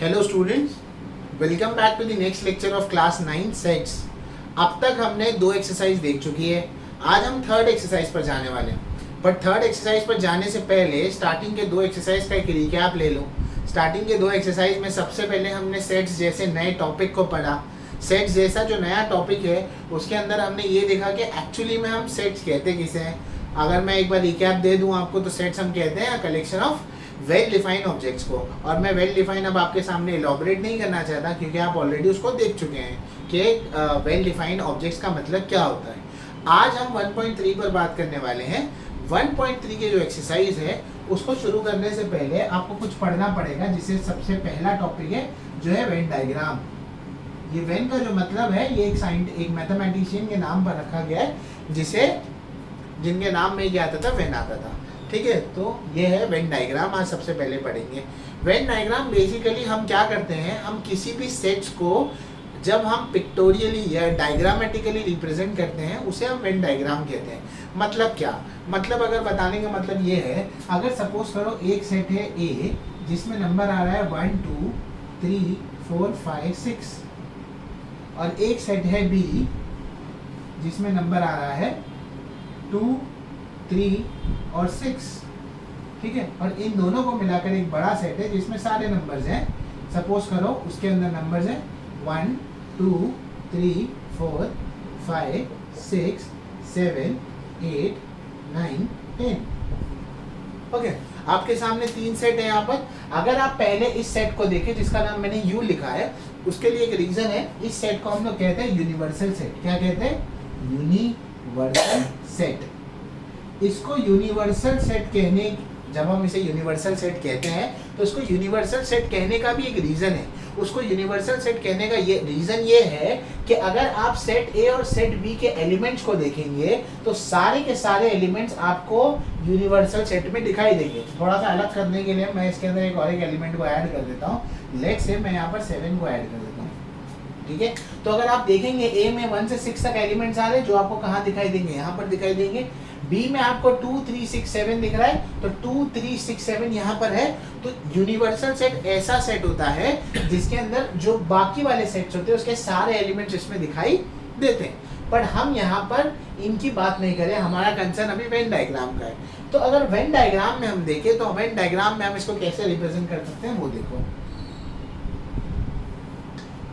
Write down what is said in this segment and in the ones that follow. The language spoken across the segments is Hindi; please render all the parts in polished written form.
Hello students, welcome back to the next lecture of class 9 sets. अब तक हमने दो एक्सरसाइज देख चुकी है। आज हम थर्ड एक्सरसाइज पर जाने वाले हैं। पर थर्ड एक्सरसाइज पर जाने से पहले स्टार्टिंग के दो एक्सरसाइज का एक रिकैप ले लो। स्टार्टिंग के दो एक्सरसाइज में सबसे पहले हमने सेट्स जैसे नए टॉपिक को पढ़ा। सेट्स जैसा जो नया टॉपिक है उसके अंदर हमने ये देखा कि एक्चुअली में हम सेट्स कहते किसे हैं। अगर मैं एक बार रिकैप दे दूं आपको तो सेट्स हम कहते हैं collection of well defined objects को। और मैं वेल डिफाइंड अब आपके सामने एलॉबरेट नहीं करना चाहता क्योंकि आप ऑलरेडी उसको देख चुके हैं कि वेल डिफाइंड ऑब्जेक्ट्स का मतलब क्या होता है। आज हम 1.3 पर बात करने वाले हैं। 1.3 के जो एक्सरसाइज है उसको शुरू करने से पहले आपको कुछ पढ़ना पड़ेगा, जिसे सबसे पहला टॉपिक है जो है वेन डायग्राम। ये वेन का जो मतलब है ये एक मैथमेटिशियन के नाम पर रखा गया है, जिनके नाम में क्या आता था, वेन आता था। ठीक है, तो ये है वेन डायग्राम। आज सबसे पहले पढ़ेंगे वेन डायग्राम। बेसिकली हम क्या करते हैं, हम किसी भी सेट्स को जब हम पिक्टोरियली या डायग्रामेटिकली रिप्रेजेंट करते हैं उसे हम वेन डायग्राम कहते हैं। मतलब क्या, मतलब अगर बताने का मतलब ये है, अगर सपोज करो एक सेट है ए जिसमें नंबर आ रहा है 1 2 3 4 5 6 और एक सेट है बी जिसमें नंबर आ रहा है 2 3 और 6। ठीक है, और इन दोनों को मिलाकर एक बड़ा सेट है जिसमें सारे नंबर्स हैं। सपोज करो उसके अंदर नंबर्स हैं 1 2 3 4 5 6 7 8 9 10। ओके, आपके सामने तीन सेट है यहाँ पर। अगर आप पहले इस सेट को देखें जिसका नाम मैंने यू लिखा है, उसके लिए एक रीजन है। इस सेट को हम लोग कहते हैं यूनिवर्सल सेट। क्या कहते हैं? Universal set. इसको यूनिवर्सल सेट कहने, जब हम इसे यूनिवर्सल सेट कहते हैं तो इसको यूनिवर्सल सेट कहने का भी एक रीजन है। उसको यूनिवर्सल सेट कहने का ये रीजन ये है कि अगर आप सेट ए और सेट बी के एलिमेंट्स को देखेंगे तो सारे के सारे एलिमेंट्स आपको यूनिवर्सल सेट में दिखाई देंगे। थोड़ा सा अलग करने के लिए मैं इसके अंदर एक और एक एलिमेंट को ऐड कर देता हूँ। लेट्स से मैं यहाँ पर 7 को ऐड कर देता हूँ। ठीक है, तो अगर आप देखेंगे ए में 1 से 6 तक एलिमेंट्स आ रहे हैं जो आपको कहाँ दिखाई देंगे, यहाँ पर दिखाई देंगे। बी में आपको 2 3 6 7 दिख रहा है तो 2 3 6 7 यहाँ पर है। तो यूनिवर्सल सेट ऐसा सेट होता है जिसके अंदर जो बाकी वाले सेट्स होते हैं उसके सारे एलिमेंट्स इसमें दिखाई देते हैं। पर हम यहाँ पर इनकी बात नहीं करें, हमारा कंसर्न अभी वेन डायग्राम का है। तो अगर वेन डायग्राम में हम देखें तो वेन डायग्राम में हम इसको कैसे रिप्रेजेंट कर सकते हैं वो देखो।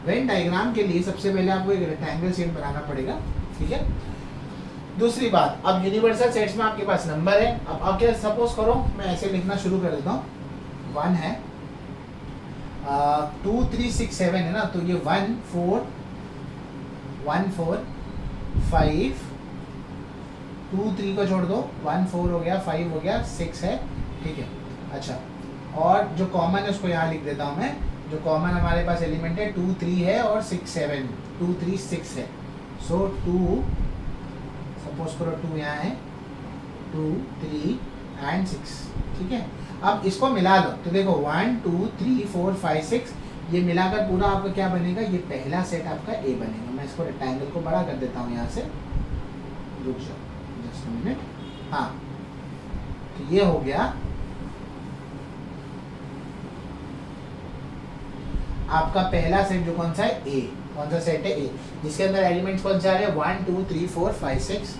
वेन डायग्राम के लिए सबसे पहले आपको एक रेक्टेंगल शेप बनाना पड़ेगा। ठीक है, दूसरी बात, अब यूनिवर्सल सेट्स में आपके पास नंबर है। अब आप क्या सपोज करो मैं ऐसे लिखना शुरू कर देता हूँ। 1 है 2 3 6 7 है ना, तो ये 1 4 5 2 3 को छोड़ दो, 1 4 हो गया, 5 हो गया, 6 है। ठीक है, अच्छा, और जो कॉमन है उसको यहाँ लिख देता हूँ मैं। जो कॉमन हमारे पास एलिमेंट है 2 3 है और 6 7, 2 3 6 है। सो 2 सपोज करो 2 यहाँ है, 2 3 एंड 6। ठीक है, अब इसको मिला लो तो देखो 1 2 3 4 5 6 ये मिलाकर पूरा आपका क्या बनेगा, ये पहला सेट आपका ए बनेगा। मैं इसको रेक्टेंगल को बड़ा कर देता हूँ यहाँ से, रुक जाओ जस्ट मिनट। हाँ, तो ये हो गया आपका पहला सेट जो कौन सा है, ए। कौन सा सेट है, ए, जिसके अंदर एलिमेंट्स कौन सा है 1 2 3 4 5 6।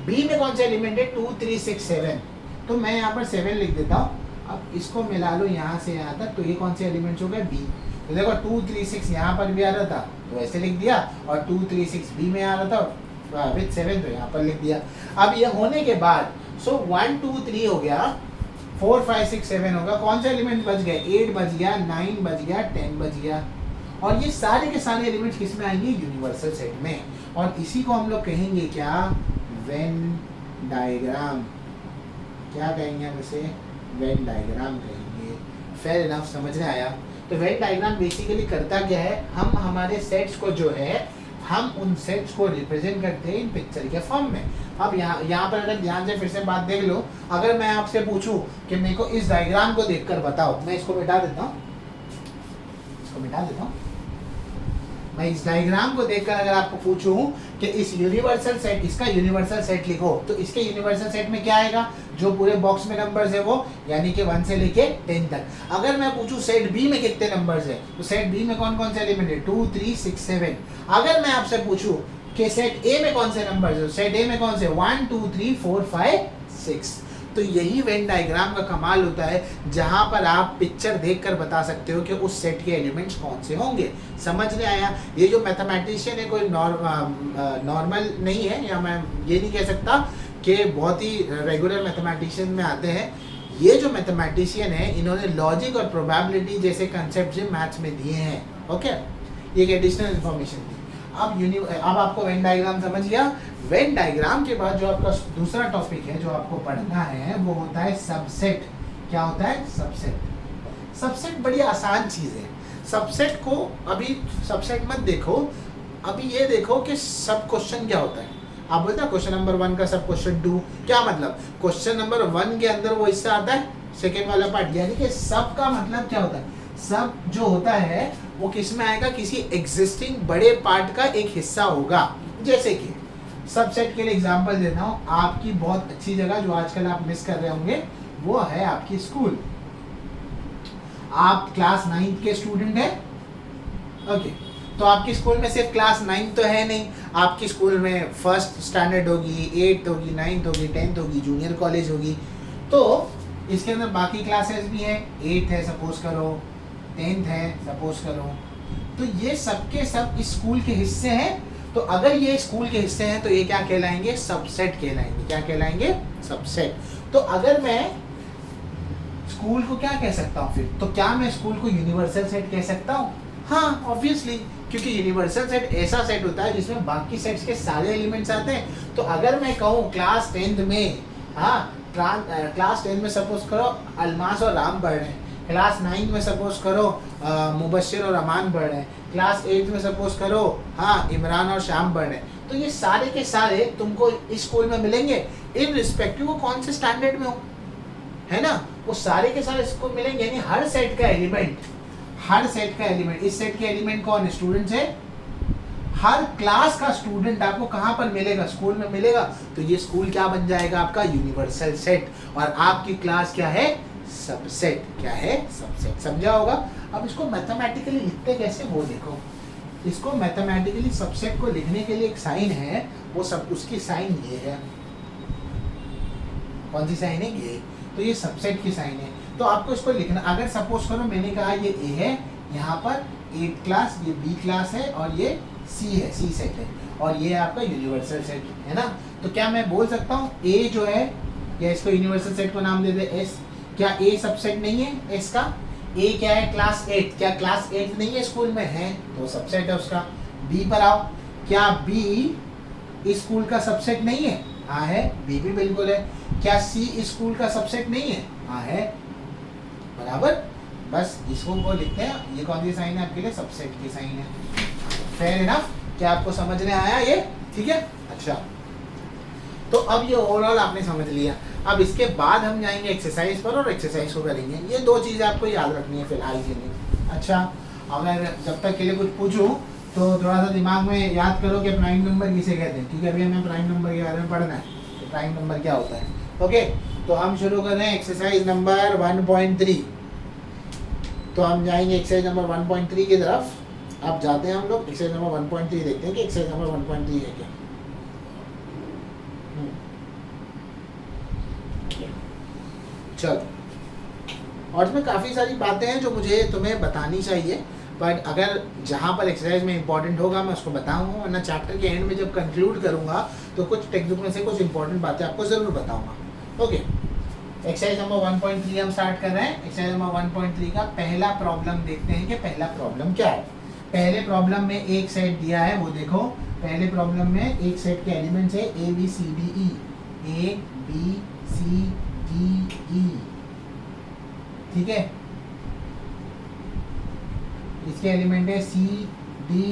बी में कौन सा एलिमेंट है 2 3 6 7, तो मैं यहाँ पर 7 लिख देता हूँ। अब इसको मिला लो यहाँ से यहाँ तक, तो ये कौन से एलिमेंट्स हो गए, बी। तो देखो 2 3 6 यहाँ पर भी आ रहा था तो ऐसे लिख दिया, और 2 3 6 बी में आ रहा था विथ 7 तो यहाँ पर लिख दिया। अब ये होने के बाद 1 2 3 हो गया, 4 5 6 7 होगा, कौन सा एलिमेंट बच गए, 8 बच गया, 9 बच गया, 10 बच गया। और ये सारे के सारे एलिमेंट्स किस में आएंगे, यूनिवर्सल सेट में। और इसी को हम लोग कहेंगे क्या, वेन डायग्राम। क्या कहेंगे हम इसे, वेन डायग्राम कहेंगे। फेयर इनफ, समझ में आया। तो वेन डायग्राम बेसिकली करता क्या है, हम हमारे सेट्स को जो है हम उन सेट्स को रिप्रेजेंट करते हैं इन पिक्चर के फॉर्म में। अब यहाँ पर अगर ध्यान से फिर से बात देख लो, अगर मैं आपसे पूछूं कि मेरे को इस डायग्राम को देखकर बताओ, मैं इसको मिटा देता हूँ, मैं इस डायग्राम को देखकर अगर आपको पूछूं कि इस यूनिवर्सल सेट, इसका यूनिवर्सल सेट लिखो, तो इसके यूनिवर्सल सेट में क्या आएगा? जो पूरे बॉक्स में नंबर्स है वो, यानी कि 1 से लेके 10 तक। अगर मैं पूछूं सेट बी में कितने नंबर्स है, तो सेट बी में कौन कौन से एलिमेंट है? 2 3 6 7। अगर मैं आपसे पूछूं कि सेट ए में कौन से नंबर्स है, सेट ए में कौन से? 1 2 3 4 5 6। तो यही वेन डायग्राम का कमाल होता है, जहां पर आप पिक्चर देखकर बता सकते हो कि उस सेट के एलिमेंट्स कौन से होंगे। समझ में आया? ये जो मैथमेटिशियन है कोई नॉर्मल नहीं है, या मैं ये नहीं कह सकता कि बहुत ही रेगुलर मैथमेटिशियन में आते हैं। ये जो मैथमेटिशियन है, इन्होंने लॉजिक और प्रोबेबिलिटी जैसे कंसेप्ट मैथ्स में दिए हैं। ओके, ये एक एडिशनल इन्फॉर्मेशन थी। अब आपको वेन डायग्राम समझ गया। वेन डायग्राम के बाद जो आपका दूसरा टॉपिक है जो आपको पढ़ना है वो होता है सबसेट। क्या होता है? सबसेट। सबसेट बड़ी आसान चीज है। सबसेट को अभी सबसेट मत देखो, अभी ये देखो कि सब क्वेश्चन क्या होता है। आप बोलते हैं क्वेश्चन नंबर 1 का सब क्वेश्चन 2, क्या मतलब? क्वेश्चन नंबर 1 के अंदर वो हिस्सा आता है, सेकेंड वाला पार्ट, यानी कि सब का मतलब क्या होता है? सब जो होता है वो किस में आएगा? किसी एग्जिस्टिंग बड़े पार्ट का एक हिस्सा होगा। जैसे कि सबसेट के लिए एग्जांपल देता हूँ, आपकी बहुत अच्छी जगह जो आजकल आप मिस कर रहे होंगे वो है आपकी स्कूल। आप क्लास 9 के स्टूडेंट हैं। ओके, तो आपकी स्कूल में सिर्फ क्लास 9 तो है नहीं, आपकी स्कूल में फर्स्ट स्टैंडर्ड होगी, 8th होगी, 9th होगी, 10th होगी, जूनियर कॉलेज होगी। तो इसके अंदर बाकी क्लासेस भी हैं, 8th है सपोज करो, 10th है सपोज करो। तो ये सब के सब इस स्कूल के हिस्से हैं। तो अगर ये स्कूल के हिस्से हैं तो ये क्या कहलाएंगे? सबसेट कहलाएंगे। क्या कहलाएंगे? सबसेट। तो अगर मैं स्कूल को क्या कह सकता हूँ फिर? तो क्या मैं स्कूल को यूनिवर्सल सेट कह सकता हूँ? हाँ, ऑब्वियसली, क्योंकि यूनिवर्सल सेट ऐसा सेट होता है जिसमें बाकी सेट्स के सारे एलिमेंट्स आते हैं। तो अगर मैं कहूँ क्लास 10th में, हाँ क्लास 10 में सपोज करो अलमास और राम पढ़ रहे हैं, क्लास 9 में सपोज करो मुबश्शिर और अमान पढ़ रहे हैं, क्लास 8 में सपोज करो हाँ इमरान और शाम पढ़ रहे हैं। तो ये सारे के सारे तुमको इस स्कूल में मिलेंगे, इररिस्पेक्टिव वो कौन से स्टैंडर्ड में हो, है ना? वो सारे के सारे इसको मिलेंगे। यानी हर सेट का एलिमेंट, इस सेट के एलिमेंट कौन है? स्टूडेंट्स है। हर क्लास का स्टूडेंट आपको कहाँ पर मिलेगा? स्कूल में मिलेगा। तो ये स्कूल क्या बन जाएगा? आपका यूनिवर्सल सेट। और आपकी क्लास क्या है? सबसेट। क्या है? सबसेट। समझा होगा? अब इसको मैथमेटिकली लिखते कैसे वो देखो। इसको मैथमेटिकली सबसेट को लिखने के लिए एक साइन है, वो सब उसकी साइन ये है। कौन सी साइन है? ये। तो ये सबसेट की साइन है। तो आपको इसको लिखना, अगर सपोज करो मैंने कहा ये ए है, यहाँ पर 8 क्लास, ये बी क्लास है और ये सी है, सी सेट है, और ये आपका यूनिवर्सल सेट है ना। तो क्या मैं बोल सकता हूँ ए जो है, या इसको यूनिवर्सल सेट को नाम दे दे एस, क्या ए सबसेट नहीं है एस का? ए क्या है? क्लास 8। क्या क्लास 8 नहीं है स्कूल में? है, तो सबसेट है उसका। बी पर आओ, क्या बी इस स्कूल का सबसेट नहीं है? हाँ है, बी भी बिल्कुल है। क्या सी इस स्कूल का सबसेट नहीं है? हाँ है, बराबर। बस इसको वो लिखते हैं, ये कौन सी साइन है आपके लिए? सबसेट की साइन है। Fair enough. क्या आपको समझ में आया ये? ठीक है, अच्छा। तो अब ये ओवरऑल आपने समझ लिया। अब इसके बाद हम जाएंगे एक्सरसाइज पर और एक्सरसाइज को करेंगे। ये 2 चीज़ें आपको याद रखनी है फिलहाल के लिए। अच्छा, अगर जब तक के लिए कुछ पूछूं तो थोड़ा सा दिमाग में याद करो कि प्राइम नंबर किसे कहते हैं, क्योंकि अभी हमें प्राइम नंबर के बारे में पढ़ना है कि प्राइम नंबर क्या होता है। ओके, तो हम शुरू कर रहे हैं एक्सरसाइज नंबर 1.3। तो हम जाएंगे एक्सरसाइज नंबर 1.3 की तरफ। अब जाते हैं हम लोग एक्सरसाइज नंबर 1.3 देखते हैं कि एक्सरसाइज नंबर 1.3 है क्या। चलो, और इसमें काफ़ी सारी बातें हैं जो मुझे तुम्हें बतानी चाहिए, बट अगर जहाँ पर एक्सरसाइज में इंपॉर्टेंट होगा मैं उसको बताऊंगा, वरना चैप्टर के एंड में जब कंक्लूड करूँगा तो कुछ टेक्स्ट बुक में से कुछ इंपॉर्टेंट बातें आपको ज़रूर बताऊँगा। ओके, एक्सरसाइज नंबर 1.3 हम स्टार्ट कर रहे हैं। एक्सरसाइज नंबर 1.3 का पहला प्रॉब्लम देखते हैं कि पहला प्रॉब्लम क्या है। पहले प्रॉब्लम में एक सेट दिया है, वो देखो। पहले प्रॉब्लम में एक सेट के एलिमेंट्स है A B C D E, A B C D E, ठीक है। इसके एलिमेंट है C D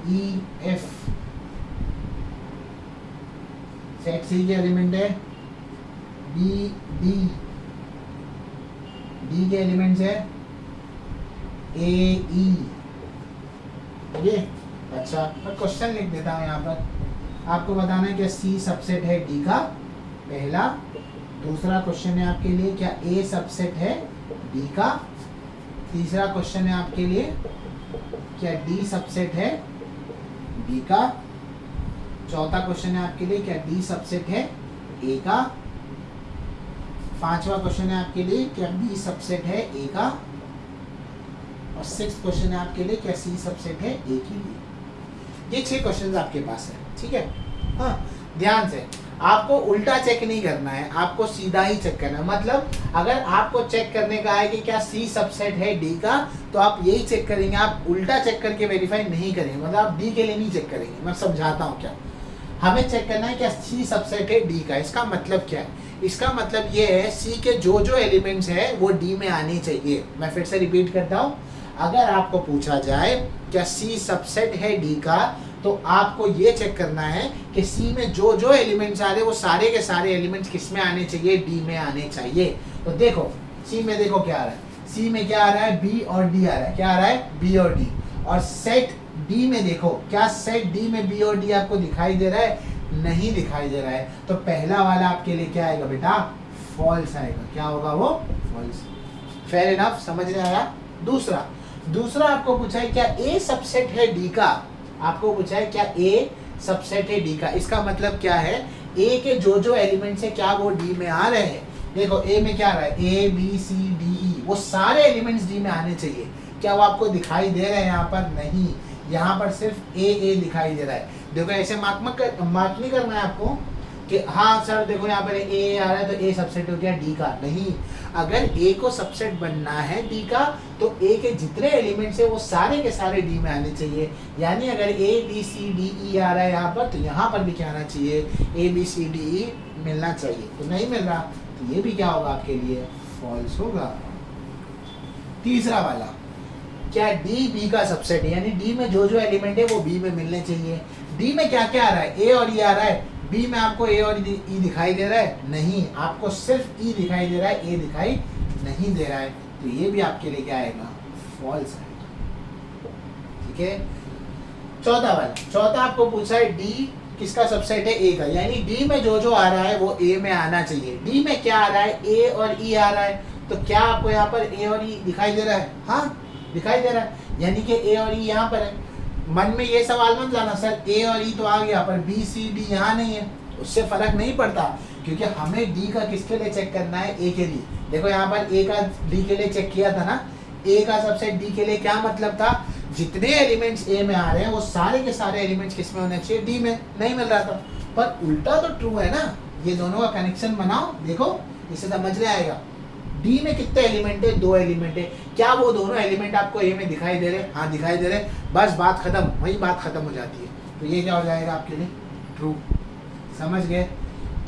E F. Set C के एलिमेंट है बी डी, डी के एलिमेंट्स है ए ई, ओके। अच्छा, मैं क्वेश्चन लिख देता हूँ यहाँ पर। आपको बताना है क्या सी सबसेट है डी का, पहला। दूसरा क्वेश्चन है आपके लिए क्या ए सबसेट है डी का। तीसरा क्वेश्चन है आपके लिए क्या डी सबसेट है बी का। चौथा क्वेश्चन है आपके लिए क्या डी सबसेट है ए का। पांचवा क्वेश्चन है आपके लिए क्या बी सबसेट है ए का। और सिक्स क्वेश्चन है आपके लिए क्या सी सबसेट है ए की बी। ये 6 क्वेश्चन आपके पास है, ठीक है। हाँ, ध्यान से आपको उल्टा चेक नहीं करना है, आपको सीधा ही चेक करना है। मतलब अगर आपको चेक करने का है कि क्या सी सबसेट है डी का, तो आप यही चेक करेंगे, आप उल्टा चेक करके वेरीफाई नहीं करेंगे। मतलब आप डी के लिए नहीं चेक करेंगे। मैं समझाता हूँ क्या। हमें चेक करना है क्या सी सबसेट है डी का। इसका मतलब क्या है? इसका मतलब ये है सी के जो जो एलिमेंट्स है वो डी में आने चाहिए। मैं फिर से रिपीट करता हूँ, अगर आपको पूछा जाए क्या सी सबसेट है डी का, तो आपको ये चेक करना है कि सी में जो जो एलिमेंट्स आ रहे हैं वो सारे के सारे एलिमेंट्स किस में आने चाहिए, डी में आने चाहिए। तो देखो सी में देखो क्या आ रहा है, सी में क्या आ रहा है, बी और डी आ रहा है। क्या आ रहा है? बी और डी। और सेट डी में देखो क्या सेट डी में बी और डी आपको दिखाई दे रहा है? नहीं दिखाई दे रहा है। तो पहला वाला आपके लिए क्या आएगा बेटा? फॉल्स आएगा। क्या होगा वो? फॉल्स। फेयर इनफ, समझ में आया? दूसरा आपको पूछा है क्या ए सबसेट है डी का। आपको पूछा है क्या ए सबसेट है डी का। इसका मतलब क्या है? ए के जो जो एलिमेंट्स है क्या वो डी में आ रहे हैं। देखो ए में क्या आ रहा है, ए बी सी डी ई, वो सारे एलिमेंट्स डी में आने चाहिए। क्या वो आपको दिखाई दे रहे हैं यहाँ पर? नहीं, यहाँ पर सिर्फ ए दिखाई दे रहा है। देखो ऐसे मार्क नहीं करना है आपको कि हाँ सर देखो यहाँ पर ए आ रहा है तो ए सबसेट हो गया डी का। नहीं, अगर ए को सबसेट बनना है डी का तो ए के जितने एलिमेंट्स है वो सारे के सारे डी में आने चाहिए। यानी अगर ए बी सी डी ई आ रहा है यहाँ पर, तो यहाँ पर भी क्या आना चाहिए? ए बी सी डी ई मिलना चाहिए। तो नहीं मिल रहा, तो ये भी क्या होगा आपके लिए? फॉल्स होगा। तीसरा वाला क्या डी बी का सबसेट है, यानी डी में जो जो एलिमेंट है वो बी में मिलने चाहिए। डी में क्या क्या आ रहा है? ए और ई आ रहा है। बी में आपको ए और ई दिखाई दे रहा है? नहीं, आपको सिर्फ ई दिखाई दे रहा है, ए दिखाई नहीं दे रहा है। तो ये भी आपके लिए क्या आएगा? फॉल्स आएगा। ठीक है। चौथा आपको पूछा है डी किसका सबसेट है? ए का। यानी डी में जो जो आ रहा है वो ए में आना चाहिए। डी में क्या आ रहा है? ए और ई आ रहा है। तो क्या आपको यहाँ पर ए और ई दिखाई दे रहा है? हाँ दिखाई दे रहा है, यानी कि ए और ई यहाँ पर है। मन में ये सवाल मत लाना सर ए और ई तो आ गया पर बी सी डी यहाँ नहीं है। उससे फर्क नहीं पड़ता, क्योंकि हमें डी का किसके लिए चेक करना है? ए के लिए। देखो यहाँ पर ए का डी के लिए चेक किया था ना, ए का सबसेट डी के लिए क्या मतलब था? जितने एलिमेंट्स ए में आ रहे हैं वो सारे के सारे एलिमेंट्स किस में होने चाहिए? डी में। नहीं मिल रहा था, पर उल्टा तो ट्रू है ना। ये दोनों का कनेक्शन बनाओ, देखो इससे समझ में आएगा। डी में कितने एलिमेंट है? 2 एलिमेंट है। क्या वो दोनों एलिमेंट आपको ए में दिखाई दे रहे? हाँ दिखाई दे रहे। बस बात खत्म, वही बात खत्म हो जाती है। तो ये क्या हो जाएगा आपके लिए? ट्रू। समझ गए?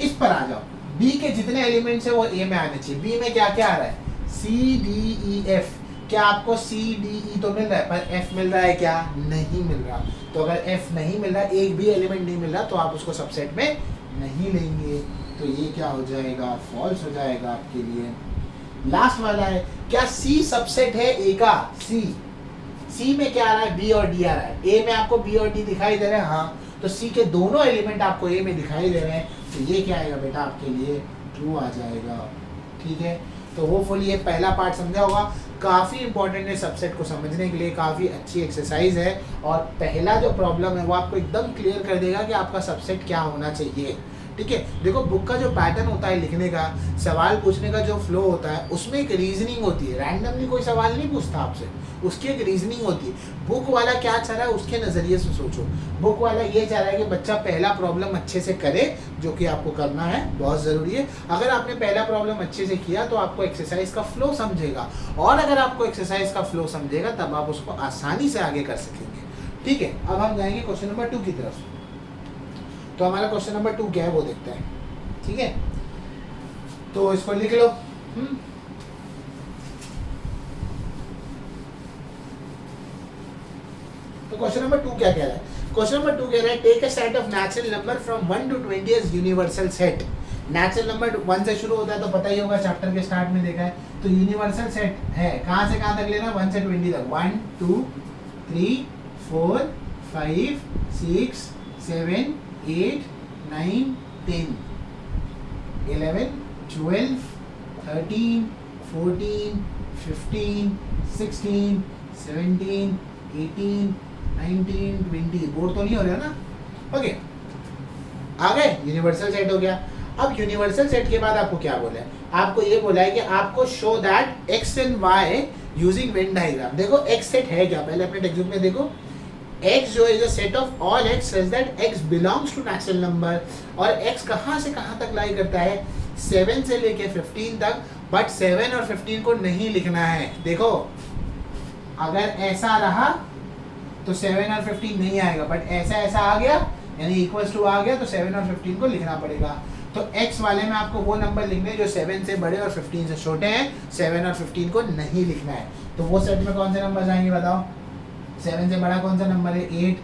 इस पर आ जाओ। बी के जितने एलिमेंट्स है वो ए में आने चाहिए। बी में क्या क्या आ रहा है? C D E F. क्या आपको सी डी ई तो मिल रहा है, पर एफ मिल रहा है क्या? नहीं मिल रहा। तो अगर एफ नहीं मिल रहा, एक भी एलिमेंट नहीं मिल रहा, तो आप उसको सबसेट में नहीं लेंगे। तो ये क्या हो जाएगा? फॉल्स हो जाएगा आपके लिए। लास्ट वाला है क्या सी सबसेट है ए का? सी में क्या आ रहा है? बी और डी आ रहा है। ए में आपको बी और डी दिखाई दे रहे हैं? हाँ, तो सी के दोनों एलिमेंट आपको ए में दिखाई दे रहे हैं। तो ये क्या आएगा बेटा आपके लिए? ट्रू आ जाएगा। ठीक है, तो होपफुली ये पहला पार्ट समझा होगा। काफ़ी इंपॉर्टेंट है सबसेट को समझने के लिए, काफ़ी अच्छी एक्सरसाइज है। और पहला जो प्रॉब्लम है वो आपको एकदम क्लियर कर देगा कि आपका सबसेट क्या होना चाहिए। ठीक है, देखो बुक का जो पैटर्न होता है लिखने का, सवाल पूछने का जो फ्लो होता है, उसमें एक रीजनिंग होती है। रैंडमली कोई सवाल नहीं पूछता आपसे, उसकी एक रीजनिंग होती है। बुक वाला क्या चाह रहा है उसके नज़रिए से सोचो। बुक वाला ये चाह रहा है कि बच्चा पहला प्रॉब्लम अच्छे से करे, जो कि आपको करना है, बहुत ज़रूरी है। अगर आपने पहला प्रॉब्लम अच्छे से किया तो आपको एक्सरसाइज का फ्लो समझेगा, और अगर आपको एक्सरसाइज का फ्लो समझेगा तब आप उसको आसानी से आगे कर सकेंगे। ठीक है, अब हम जाएंगे क्वेश्चन नंबर 2 की तरफ। तो हमारा क्वेश्चन नंबर 2 क्या है वो देखते हैं। ठीक है, तो इसको लिख लो। तो क्वेश्चन नंबर 2 क्या कह रहा है? क्वेश्चन नंबर 2 कह रहा है take a set of natural number from 1 to 20 as universal set. Natural number 1 से शुरू होता है तो पता ही होगा, चैप्टर के स्टार्ट में देखा है। तो यूनिवर्सल सेट है, कहाँ से कहाँ तक लेना? 1 से 20 तक। 1 2 3 4 5 6 7 8 9 10 11 12 13 14 15 16 17 18 19 20 बोर तो नहीं हो रहा ना? ओके, आ गए, यूनिवर्सल सेट हो गया। अब यूनिवर्सल सेट के बाद आपको क्या बोला है? आपको ये बोला है कि आपको show that X and Y using Venn diagram. देखो एक्स सेट है क्या, पहले अपने टेक्स्ट बुक में देखो। x जो है set of all x such that x belongs to natural number, और x कहाँ से कहाँ तक लाई करता है? 7 से लेके 15 तक, बट 7 और 15 को नहीं लिखना है। देखो अगर ऐसा रहा तो 7 और 15 नहीं आएगा, बट ऐसा ऐसा आ गया यानी इक्वल्स टू आ गया तो 7 और 15 को लिखना पड़ेगा। तो x वाले में आपको वो नंबर लिखने जो 7 से बड़े और 15 से छोटे हैं, 7 और 15 को नहीं लिखना है। तो वो सेट में कौन से नंबर आएंगे बताओ? 7 से बड़ा कौन सा नंबर है? 8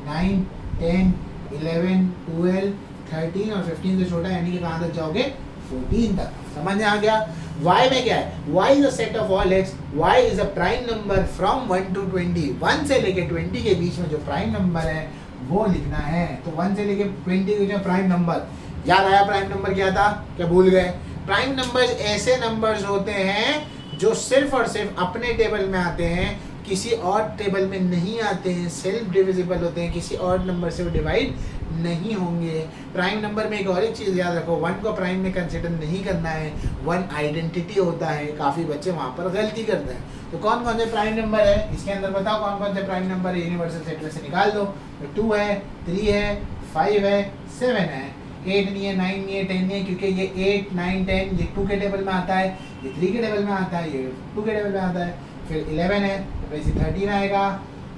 9 10 11 12 13, और 15 से छोटा यानी कि कहाँ तक जाओगे? 14 तक। समझ में आ गया? y में क्या है? y is a set of all x, y is a prime number from 1 to 20। 1 से लेके 20 के बीच में जो प्राइम नंबर है वो लिखना है। तो 1 से लेके 20 के जो प्राइम नंबर, याद आया प्राइम नंबर क्या था? क्या भूल गए? प्राइम नंबर्स ऐसे नंबर्स होते हैं जो सिर्फ और सिर्फ अपने टेबल में आते हैं, किसी और टेबल में नहीं आते हैं, सेल्फ डिविजिबल होते हैं, किसी और नंबर से वो डिवाइड नहीं होंगे। प्राइम नंबर में एक और एक चीज़ याद रखो, 1 को प्राइम में कंसिडर नहीं करना है, 1 आइडेंटिटी होता है। काफ़ी बच्चे वहाँ पर गलती करते हैं। तो कौन कौन से प्राइम नंबर है इसके अंदर बताओ? कौन कौन से प्राइम नंबर है? यूनिवर्सल सेट में से निकाल दो। तो 2 है, 3 है, 5 है, 7 है, 8 नहीं है, 9 नहीं है, 10 नहीं है, क्योंकि ये 8 9 10 ये 2 के टेबल में आता है, ये 3 के टेबल में आता है, ये 2 के टेबल में आता है। फिर 11 है तो वैसे 13 आएगा,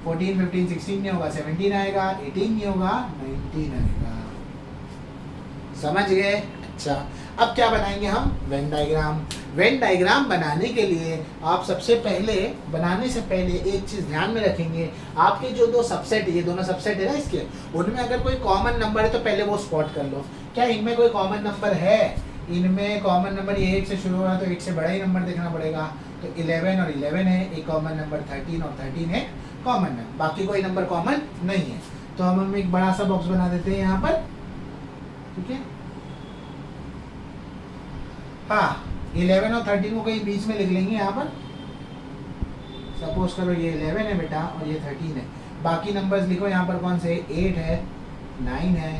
14 15 16 नहीं होगा, 17 आएगा, 18 नहीं होगा, 19 आएगा। समझ गए? अच्छा, अब क्या बनाएंगे हम? Venn diagram. वेन डायग्राम बनाने के लिए आप सबसे पहले, बनाने से पहले एक चीज़ ध्यान में रखेंगे, आपके जो दो सबसेट, ये दोनों सबसेट है ना इसके, उनमें अगर कोई कॉमन नंबर है तो पहले वो स्पॉट कर लो। क्या इनमें कोई कॉमन नंबर है? इनमें कॉमन नंबर ये 8 से शुरू हो रहा है तो 8 से बड़ा ही नंबर देखना पड़ेगा। तो 11 और 11 है, एक कॉमन नंबर 13 और 13 है कॉमन है, बाकी कोई नंबर कॉमन नहीं है। तो हम एक बड़ा सा बॉक्स बना देते हैं यहाँ पर, ठीक है? हाँ, 11 और 13 को कहीं बीच में लिख लेंगे यहाँ पर। सपोज करो ये 11 है बेटा और ये 13 है। बाकी नंबर्स लिखो यहाँ पर कौन से? 8 है, 9 है,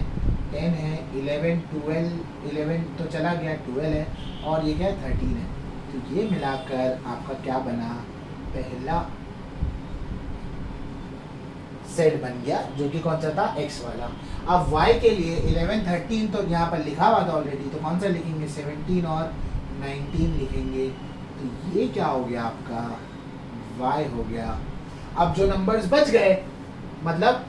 10 है, 11 12 11 तो चला गया, 12 है, और ये क्या है? 13 है। तो ये मिलाकर आपका क्या बना? पहला सेट बन गया, जो कि कौन सा था? x वाला। अब y के लिए 11 13 तो यहाँ पर लिखा हुआ था ऑलरेडी, तो कौन सा लिखेंगे? 17 और 19 लिखेंगे। तो ये क्या हो गया आपका? y हो गया। अब जो नंबर्स बच गए, मतलब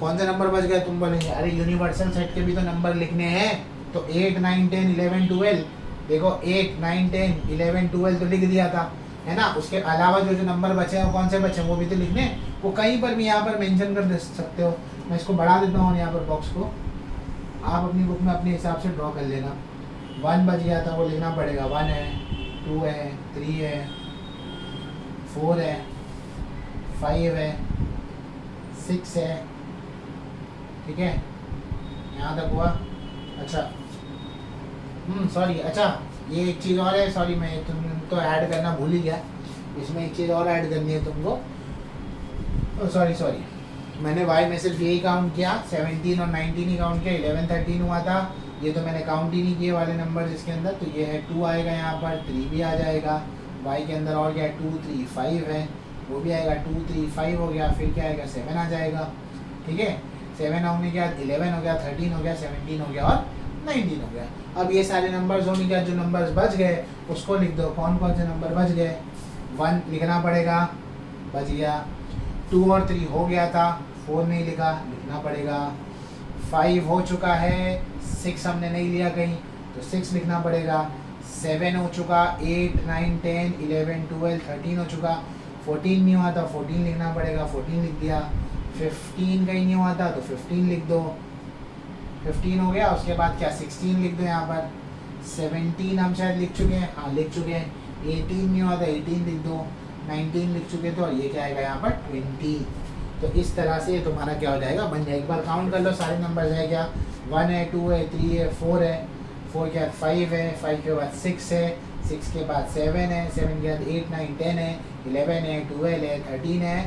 कौन से नंबर बच गए? तुम बोलेंगे अरे यूनिवर्सल सेट के भी तो नंबर लिखने हैं। तो 8 9 10 11 12, देखो 8 9 10 11 12 तो लिख दिया था, है ना? उसके अलावा जो जो नंबर बचे हैं वो कौन से बचे हैं वो भी तो लिखने, वो कहीं पर भी यहाँ पर मेंशन कर दे सकते हो। मैं इसको बढ़ा देता हूँ यहाँ पर बॉक्स को, आप अपनी बुक में अपने हिसाब से ड्रॉ कर लेना। 1 बच गया था वो लिखना पड़ेगा, 1 है, 2 है, 3 है, 4 है, 5 है, 6 है, ठीक है? यहाँ तक हुआ। अच्छा सॉरी, अच्छा ये एक चीज़ और है, सॉरी मैं तुम तो ऐड करना भूल ही गया, इसमें एक चीज़ और ऐड करनी है तुमको। सॉरी मैंने वाई में सिर्फ यही काउंट किया, 17 और 19 ही काउंट किया, 11 13 हुआ था, ये तो मैंने काउंट ही नहीं किए वाले नंबर जिसके अंदर। तो ये है 2 आएगा यहाँ पर, 3 भी आ जाएगा, वाई के अंदर और क्या है? 2 3 5 है, वो भी आएगा, 2 3 5 हो गया, फिर क्या आएगा? 7 आ जाएगा, ठीक है? 7 होने के बाद 11 हो गया, 13 हो गया, 17 हो गया और 19 हो गया। अब ये सारे नंबर्स होने के बाद जो नंबर्स बच गए उसको लिख दो। कौन कौन से नंबर बच गए? 1 लिखना पड़ेगा, बच गया। 2 और 3 हो गया था, 4 नहीं लिखा, लिखना पड़ेगा। 5 हो चुका है, 6 हमने नहीं लिया कहीं, तो 6 लिखना पड़ेगा। 7 हो चुका, 8 9 10 11 12 13 हो चुका। 14 नहीं हुआ था, 14 लिखना पड़ेगा, 14 लिख दिया। 15 कहीं नहीं हुआ था तो 15 लिख दो, 15 हो गया। उसके बाद क्या? 16 लिख दो यहाँ पर। 17 हम शायद लिख चुके हैं, हाँ लिख चुके हैं। 18 नहीं हुआ था, 18 लिख दो। 19 लिख चुके थे, और ये क्या आएगा यहाँ पर? 20। तो इस तरह से ये तुम्हारा क्या हो जाएगा, बन जाएगा। एक बार काउंट कर लो सारे नंबर है क्या, 1 है, 2 है, 3 है, 4 है, 4 के बाद 5 है, 5 के बाद 6 है, 6 के बाद 7 है, 7 के बाद 8, 9, 10 है, 11 है, 12 है, 13 है,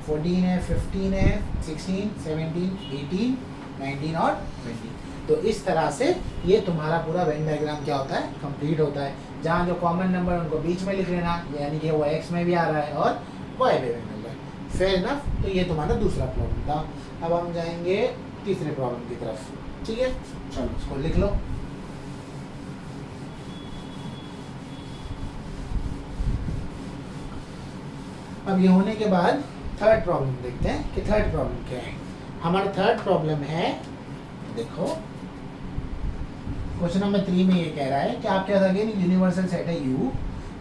14 है, 15 है, 16, 17, 18, 19 और 20। तो इस तरह से ये तुम्हारा पूरा वेन डायग्राम क्या होता है, कंप्लीट होता है। जहाँ जो कॉमन नंबर उनको बीच में लिख लेना, यानी कि वो एक्स में भी आ रहा है और वाई में भी मिल रहा है। Fair enough. तो ये तुम्हारा दूसरा प्रॉब्लम था। अब हम जाएंगे तीसरे प्रॉब्लम की तरफ। ठीक है, चलो इसको लिख लो। अब ये होने के बाद थर्ड प्रॉब्लम देखते हैं कि थर्ड प्रॉब्लम क्या है। हमारा थर्ड प्रॉब्लम है, देखो क्वेश्चन नंबर 3 में ये कह रहा है कि आपके पास अगेन यूनिवर्सल सेट है U,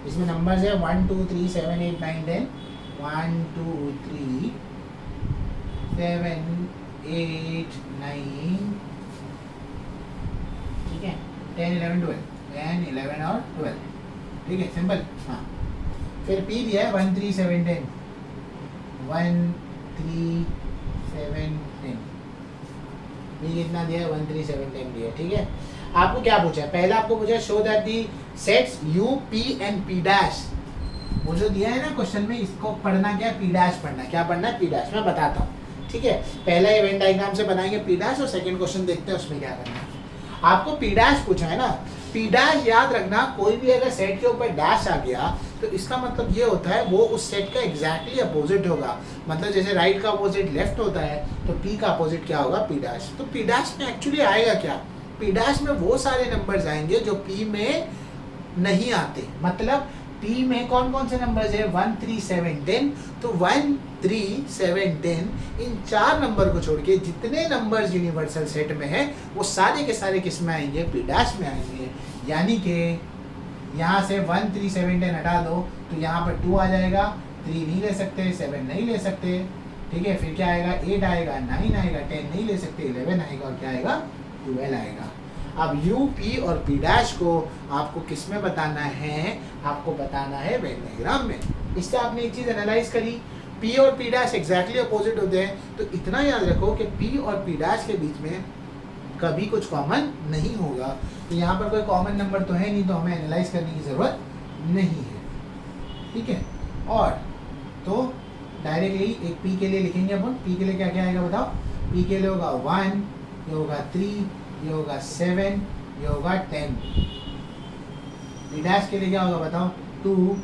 इसमें नंबर्स है 1 2 3 7 8 9 10, 1 2 3 7 8 9, ठीक है, 10 11 12, 10 11 और 12, ठीक है, सिंपल। हाँ, फिर P दिया है 1 3 7 10, 1 3 7 10, P कितना दिया है, 1 3 7 10 दिया है। ठीक है, आपको क्या पूछा है, पहला आपको पूछा है show that the sets U P and P dash. वो जो दिया है ना क्वेश्चन में, इसको पढ़ना क्या है, P डैश पढ़ना। क्या पढ़ना है, P डैश। मैं बताता हूँ, ठीक है। पहला इवेंट डायग्राम से बनाएंगे P डैश, और सेकंड क्वेश्चन देखते हैं उसमें क्या करना है। आपको P डैश पूछा है ना, P डैश याद रखना, कोई भी अगर सेट के ऊपर डैश आ गया तो इसका मतलब ये होता है वो उस सेट का एग्जैक्टली अपोजिट होगा। मतलब जैसे राइट का अपोजिट लेफ्ट होता है, तो P का अपोजिट क्या होगा, P डैश। तो P डैश में एक्चुअली आएगा क्या, P डैश में वो सारे नंबर्स आएंगे जो P में नहीं आते। मतलब P में कौन कौन से नंबर्स है, 1 3 7 10। तो 1 3 7 10 इन चार नंबर को छोड़ के जितने नंबर्स यूनिवर्सल सेट में है वो सारे के सारे किस में आएंगे, P डैश में आएंगे। यानी कि यहाँ से 1 3 7 10 हटा दो तो यहाँ पर 2 आ जाएगा, 3 नहीं ले सकते, 7 नहीं ले सकते, ठीक है। फिर क्या आएगा, 8 आएगा, 9 आएगा, 10 नहीं ले सकते, 11 आएगा और क्या आएगा, 12 आएगा। अब U P और P डैश को आपको किस में बताना है, आपको बताना है वेन डायग्राम में। इससे आपने एक चीज़ एनालाइज करी, P और P डैश एग्जैक्टली अपोजिट होते हैं। तो इतना याद रखो कि P और P डैश के बीच में कभी कुछ कॉमन नहीं होगा। तो यहाँ पर कोई कॉमन नंबर तो है नहीं, तो हमें एनालाइज करने की ज़रूरत नहीं है, ठीक है। और तो डायरेक्टली एक P के लिए लिखेंगे अपन। P के लिए क्या क्या आएगा बताओ, P के लिए होगा 1, ये होगा 3, ये होगा 7, ये होगा 10। P डैश के लिए क्या होगा बताओ, 2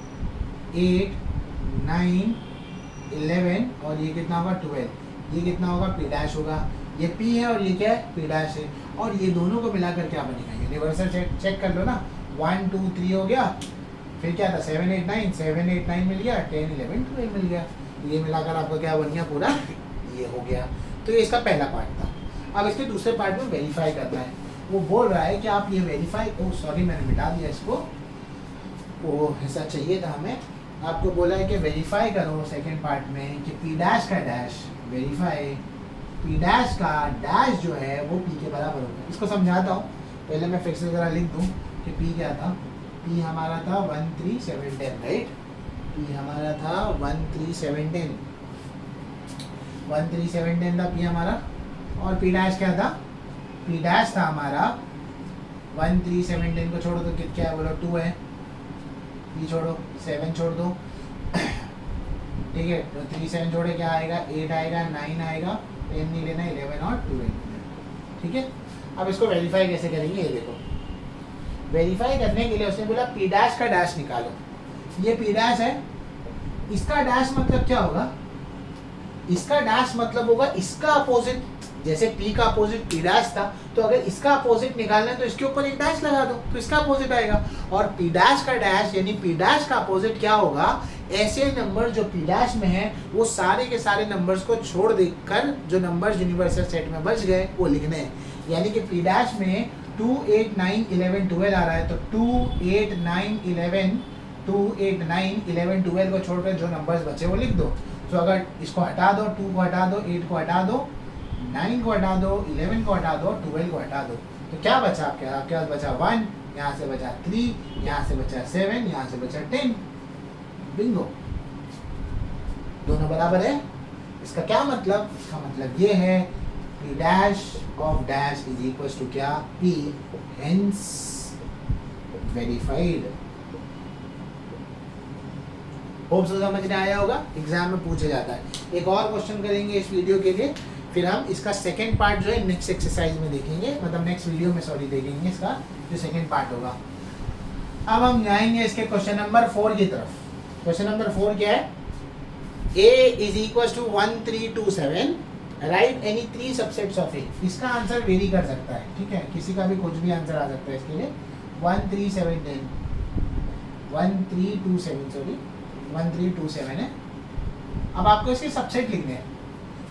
8 9 11 और ये कितना होगा 12। ये कितना होगा, P डैश होगा। ये P है और ये क्या है, P डैश है। और ये दोनों को मिलाकर क्या बनेगा, यूनिवर्सल चेक कर लो ना। 1 2 3 हो गया, फिर क्या था 7 8 9, 7 8 9 मिल गया, 10 11 12 मिल गया। तो ये मिलाकर आपका क्या बन गया, पूरा ये हो गया। तो ये इसका पहला पार्ट था। अब इसके दूसरे पार्ट में वेरीफाई करना है। वो बोल रहा है कि आप ये वेरीफाई, ओ सॉरी मैंने मिटा दिया इसको, वो हिस्सा चाहिए था हमें। आपको बोला है कि वेरीफाई करो सेकंड पार्ट में कि P डैश का डैश, वेरीफाई P डैश का डैश जो है वो P के बराबर होगा। इसको समझाता हूँ, पहले मैं फिर से ज़रा लिख दूँ कि P क्या था। P हमारा था 1 3 7 10, राइट। P हमारा था 1 3 7 10, 1 3 7 10 था P हमारा। और P डैश क्या था, P डैश था हमारा 1 3 7 10 को छोड़ो तो क्या है, बोलो 2 है। P छोड़ो, 7 छोड़ दो, ठीक है। तो 3 7 छोड़े क्या आएगा, 8 आएगा, 9 आएगा, 10 नहीं लेना, 11 और 12, ठीक है। अब इसको वेरीफाई कैसे करेंगे, ये देखो। वेरीफाई करने के लिए उसने बोला P डैश का डैश निकालो। ये P डैश है, इसका डैश मतलब क्या होगा, इसका डैश मतलब होगा इसका अपोजिट। जैसे P का अपोजिट P डैश था, तो अगर इसका अपोजिट निकालना है तो इसके ऊपर एक डैश लगा दो तो इसका अपोजिट आएगा। और P डैश का डैश यानी P डैश का अपोजिट क्या होगा, ऐसे नंबर जो P डैश में है वो सारे के सारे नंबर्स को छोड़ देकर जो नंबर्स यूनिवर्सल सेट में बच गए वो लिखने हैं। यानी कि P डैश में 2 8 9 11 12 आ रहा है, तो 2 8 9 11 2 8 9 11 12 को छोड़कर जो नंबर्स बचे वो लिख दो। तो अगर इसको हटा दो, 2 को हटा दो, 8 को हटा दो, 9 को हटा दो, 11 को हटा दो, 12 को हटा दो, तो क्या बचा आपके पास बचा 1, यहाँ से बचा 3, यहाँ से बचा 7, यहाँ से बचा 10। बिंगो, दोनों बराबर है। इसका क्या मतलब, इसका मतलब ये है P dash of dash is equal to क्या, P hence verified. Hope so समझ में आया होगा, एग्जाम में पूछा जाता है। एक और क्वेश्चन करेंगे इस वीडियो के लिए, फिर हम इसका सेकंड पार्ट जो है नेक्स्ट एक्सरसाइज में देखेंगे, मतलब नेक्स्ट वीडियो में सॉरी देखेंगे इसका जो सेकंड पार्ट होगा। अब हम जाएंगे इसके क्वेश्चन नंबर 4 की तरफ। क्वेश्चन नंबर 4 क्या है, A is equal to 1327 right any 3 subsets of A। इसका आंसर वेरी कर सकता है, ठीक है, किसी का भी कुछ भी आंसर आ सकता है इसके लिए। 1327 है। अब आपको इसके सबसेट लिखने हैं।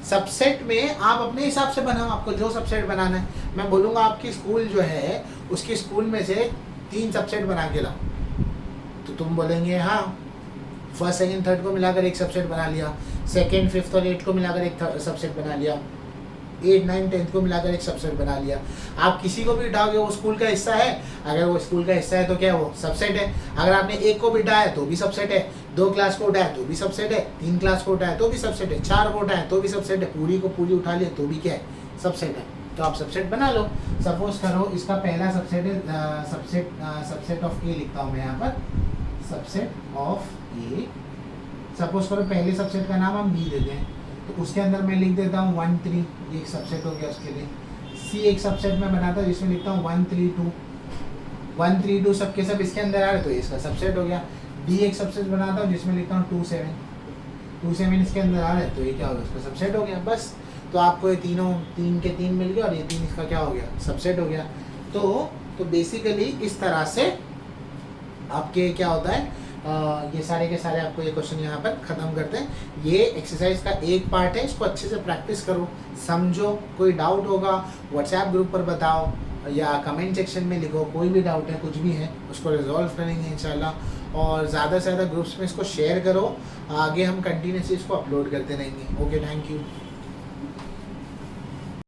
सबसेट में आप अपने हिसाब से बनाओ, आपको जो सबसेट बनाना है। मैं बोलूँगा आपकी स्कूल जो है उसकी स्कूल में से 3 सबसेट बना के लाओ, तो तुम बोलेंगे हाँ, फर्स्ट सेकंड थर्ड को मिलाकर एक सबसेट बना लिया, सेकंड फिफ्थ और 8 को मिलाकर एक सबसेट बना लिया, 8 9 10 को मिलाकर एक सबसेट बना लिया। आप किसी को भी उठाओगे वो स्कूल का हिस्सा है, अगर वो स्कूल का हिस्सा है तो क्या वो सबसेट है। अगर आपने 1 को भी उठाया तो भी सबसेट है, 2 क्लास को उठाया तो भी सबसेट है, 3 क्लास को उठाया तो भी सबसेट है, 4 को उठाया तो भी सबसेट है, पूरी को पूरी उठा लिया तो भी क्या है, सबसेट है। तो आप सबसेट बना लो। सपोज करो इसका पहला सबसेट है, सबसेट ऑफ ए लिखता हूँ मैं यहाँ पर, सबसेट ऑफ ए। सपोज करो पहले सबसेट का नाम हम बी देते हैं, तो उसके अंदर मैं लिख देता हूँ 1 3, ये एक सबसेट हो गया उसके लिए। सी एक सबसेट में बनाता हूँ जिसमें लिखता हूँ 1 3 2, 1 3 2 सबके सब इसके अंदर आ रहे तो ये इसका सबसेट हो गया। डी एक सबसेट बनाता हूँ जिसमें लिखता हूँ 2 7, 2 7 इसके अंदर आ रहे तो ये क्या हो गया, उसका सबसेट हो गया। बस, तो आपको ये तीनों 3 के 3 मिल गए और ये 3 इसका क्या हो गया, सबसेट हो गया। तो बेसिकली इस तरह से आपके क्या होता है, ये सारे के सारे आपको ये क्वेश्चन यहाँ पर ख़त्म करते हैं। ये एक्सरसाइज का एक पार्ट है, इसको अच्छे से प्रैक्टिस करो, समझो। कोई डाउट होगा व्हाट्सएप ग्रुप पर बताओ या कमेंट सेक्शन में लिखो, कोई भी डाउट है कुछ भी है उसको रिजॉल्व करेंगे इंशाल्लाह। और ज़्यादा से ज़्यादा ग्रुप्स में इसको शेयर करो, आगे हम कंटिन्यूसली इसको अपलोड करते रहेंगे। Okay, thank you.